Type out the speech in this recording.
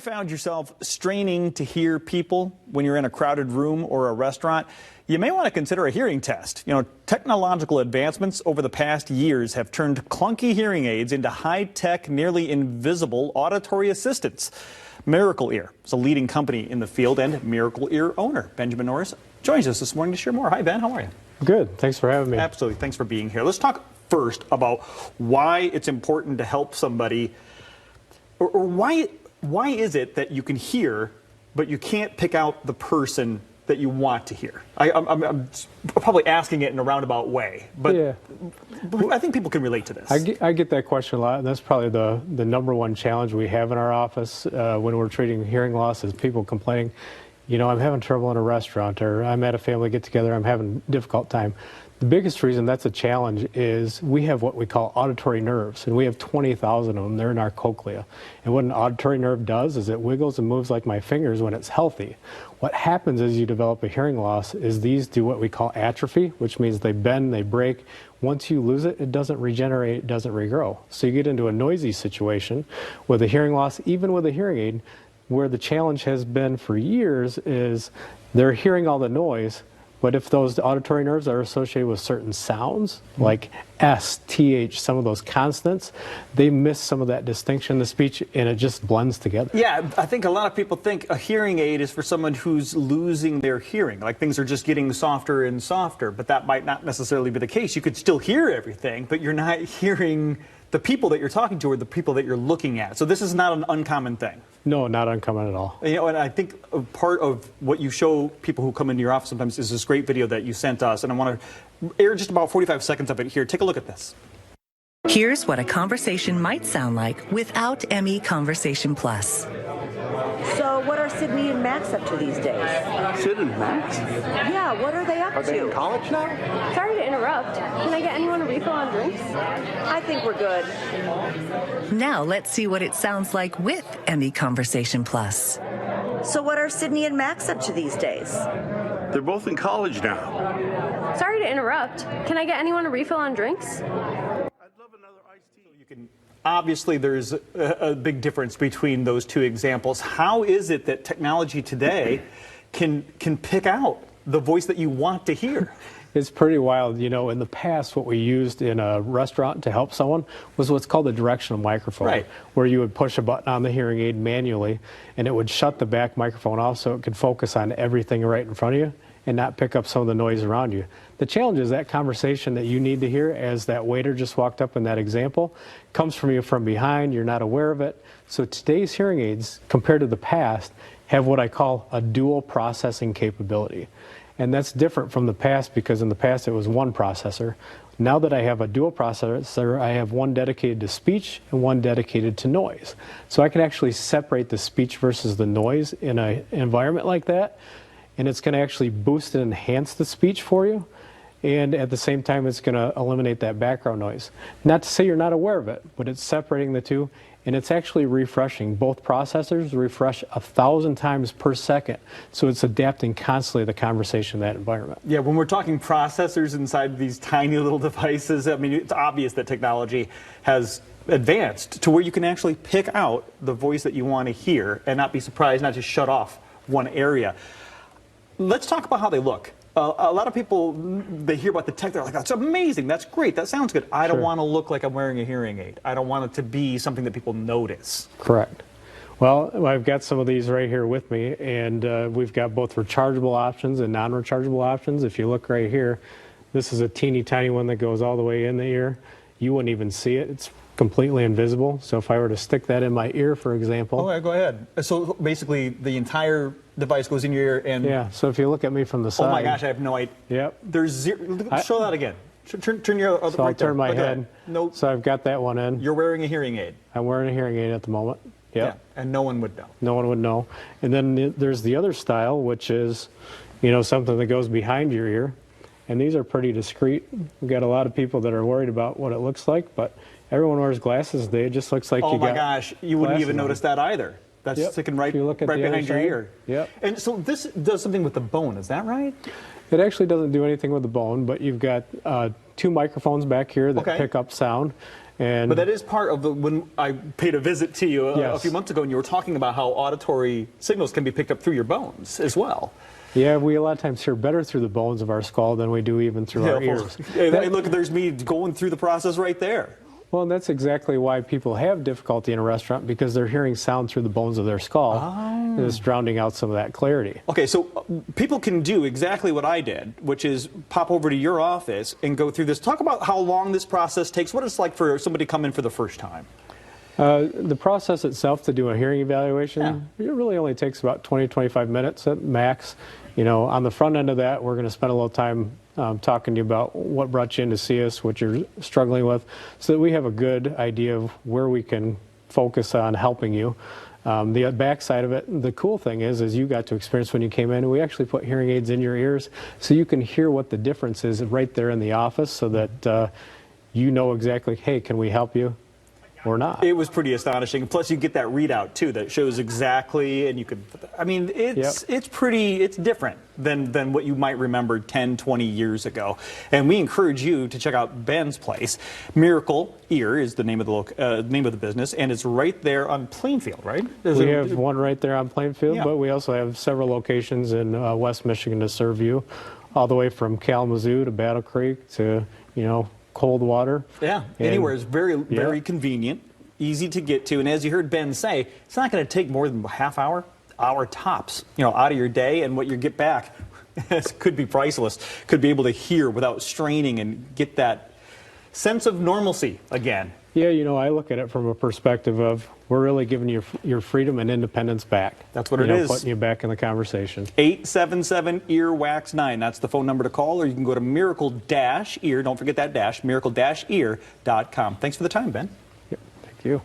have found yourself straining to hear people when you're in a crowded room or a restaurant, you may want to consider a hearing test. You know, technological advancements over the past years have turned clunky hearing aids into high-tech, nearly invisible auditory assistants. Miracle-Ear is a leading company in the field, and Miracle-Ear owner Benjamin Norris joins us this morning to share more. Hi, Ben. How are you? Good. Thanks for having me. Absolutely. Thanks for being here. Let's talk first about why it's important to help somebody, or why is it that you can hear, but you can't pick out the person that you want to hear? I'm probably asking it in a roundabout way, but yeah. I think people can relate to this. I get that question a lot, and that's probably the number one challenge we have in our office when we're treating hearing loss is people complaining, you know, I'm having trouble in a restaurant, or I'm at a family get-together, I'm having a difficult time. The biggest reason that's a challenge is we have what we call auditory nerves, and we have 20,000 of them. They're in our cochlea. And what an auditory nerve does is it wiggles and moves like my fingers when it's healthy. What happens as you develop a hearing loss is these do what we call atrophy, which means they bend, they break. Once you lose it, it doesn't regenerate, it doesn't regrow. So you get into a noisy situation with a hearing loss, even with a hearing aid, where the challenge has been for years is they're hearing all the noise, but if those auditory nerves are associated with certain sounds, like S, TH, some of those consonants, they miss some of that distinction in the speech, and it just blends together. Yeah, I think a lot of people think a hearing aid is for someone who's losing their hearing, like things are just getting softer and softer, but that might not necessarily be the case. You could still hear everything, but you're not hearing the people that you're talking to or the people that you're looking at. So this is not an uncommon thing. No, not uncommon at all. You know, and I think a part of what you show people who come into your office sometimes is this great video that you sent us, and I want to air just about 45 seconds of it here. Take a look at this. Here's what a conversation might sound like without ME Conversation Plus. So what are Sydney and Max up to these days? Sid and Max? Yeah, what are they up to? Are they in college now? Sorry to interrupt. Can I get anyone a refill on drinks? I think we're good. Now let's see what it sounds like with ME Conversation Plus. So what are Sydney and Max up to these days? They're both in college now. Sorry to interrupt. Can I get anyone a refill on drinks? I'd love another iced tea. You can, obviously, there's a big difference between those two examples. How is it that technology today can pick out the voice that you want to hear? It's pretty wild. You know, in the past, what we used in a restaurant to help someone was what's called a directional microphone, right, where you would push a button on the hearing aid manually, and it would shut the back microphone off so it could focus on everything right in front of you and not pick up some of the noise around you. The challenge is that conversation that you need to hear, as that waiter just walked up in that example, comes from you from behind, you're not aware of it. So today's hearing aids, compared to the past, have what I call a dual processing capability. And that's different from the past because in the past it was one processor. Now that I have a dual processor, I have one dedicated to speech and one dedicated to noise. So I can actually separate the speech versus the noise in an environment like that, and it's going to actually boost and enhance the speech for you, and at the same time it's going to eliminate that background noise. Not to say you're not aware of it, but it's separating the two, and it's actually refreshing. Both processors refresh 1,000 times per second, so it's adapting constantly the conversation in that environment. Yeah, when we're talking processors inside these tiny little devices, I mean, it's obvious that technology has advanced to where you can actually pick out the voice that you want to hear and not be surprised, not just shut off one area. Let's talk about how they look. A lot of people, they hear about the tech, they're like, that's amazing, that's great, that sounds good. I don't want to look like I'm wearing a hearing aid. I don't want it to be something that people notice. Correct. Well, I've got some of these right here with me, and we've got both rechargeable options and non-rechargeable options. If you look right here, this is a teeny tiny one that goes all the way in the ear. You wouldn't even see it. It's completely invisible. So if I were to stick that in my ear, for example. Oh, yeah, go ahead. So basically, the entire device goes in your ear and... Yeah, so if you look at me from the side... Oh my gosh, I have no idea. Yep. There's zero... Show that again. Turn your other... So right I'll turn my head. No. So I've got that one in. You're wearing a hearing aid. I'm wearing a hearing aid at the moment. Yep. Yeah, and no one would know. No one would know. And then there's the other style, which is, you know, something that goes behind your ear. And these are pretty discreet. We've got a lot of people that are worried about what it looks like, but everyone wears glasses today. It just looks like you got... Oh my gosh, you wouldn't even notice that either. That's sticking right behind your ear. Yep. And so this does something with the bone, is that right? It actually doesn't do anything with the bone, but you've got two microphones back here that pick up sound. And But that is part of when I paid a visit to you a Yes. few months ago, and you were talking about how auditory signals can be picked up through your bones as well. yeah, we a lot of times hear better through the bones of our skull than we do even through our ears. Hey, look, there's me going through the process right there. Well, and that's exactly why people have difficulty in a restaurant, because they're hearing sound through the bones of their skull, and it's drowning out some of that clarity. Okay, so people can do exactly what I did, which is pop over to your office and go through this. Talk about how long this process takes, what it's like for somebody to come in for the first time. The process itself to do a hearing evaluation, it really only takes about 20 to 25 minutes at max. You know, on the front end of that, we're going to spend a little time talking to you about what brought you in to see us, what you're struggling with, so that we have a good idea of where we can focus on helping you. The backside of it, the cool thing is you got to experience when you came in, we actually put hearing aids in your ears so you can hear what the difference is right there in the office, so that you know exactly, hey, can we help you or not? It was pretty astonishing. Plus, you get that readout too that shows exactly, and you could. I mean, it's different than what you might remember 10, 20 years ago. And we encourage you to check out Ben's place. Miracle-Ear is the name of the business, and it's right there on Plainfield, right? We have one right there on Plainfield, Yeah. but we also have several locations in West Michigan to serve you, all the way from Kalamazoo to Battle Creek to, you know, Coldwater. Yeah, And- anywhere is very Yeah. convenient, easy to get to, and as you heard Ben say, it's not going to take more than a half hour tops, you know, out of your day, and what you get back could be priceless. Could be able to hear without straining and get that sense of normalcy again. Yeah, you know, I look at it from a perspective of we're really giving you your freedom and independence back. That's what You it know, is. Putting you back in the conversation. 877-EARWAX9. That's the phone number to call, or you can go to Miracle-Ear. Don't forget that dash, miracle-ear.com. Thanks for the time, Ben. Yep, thank you.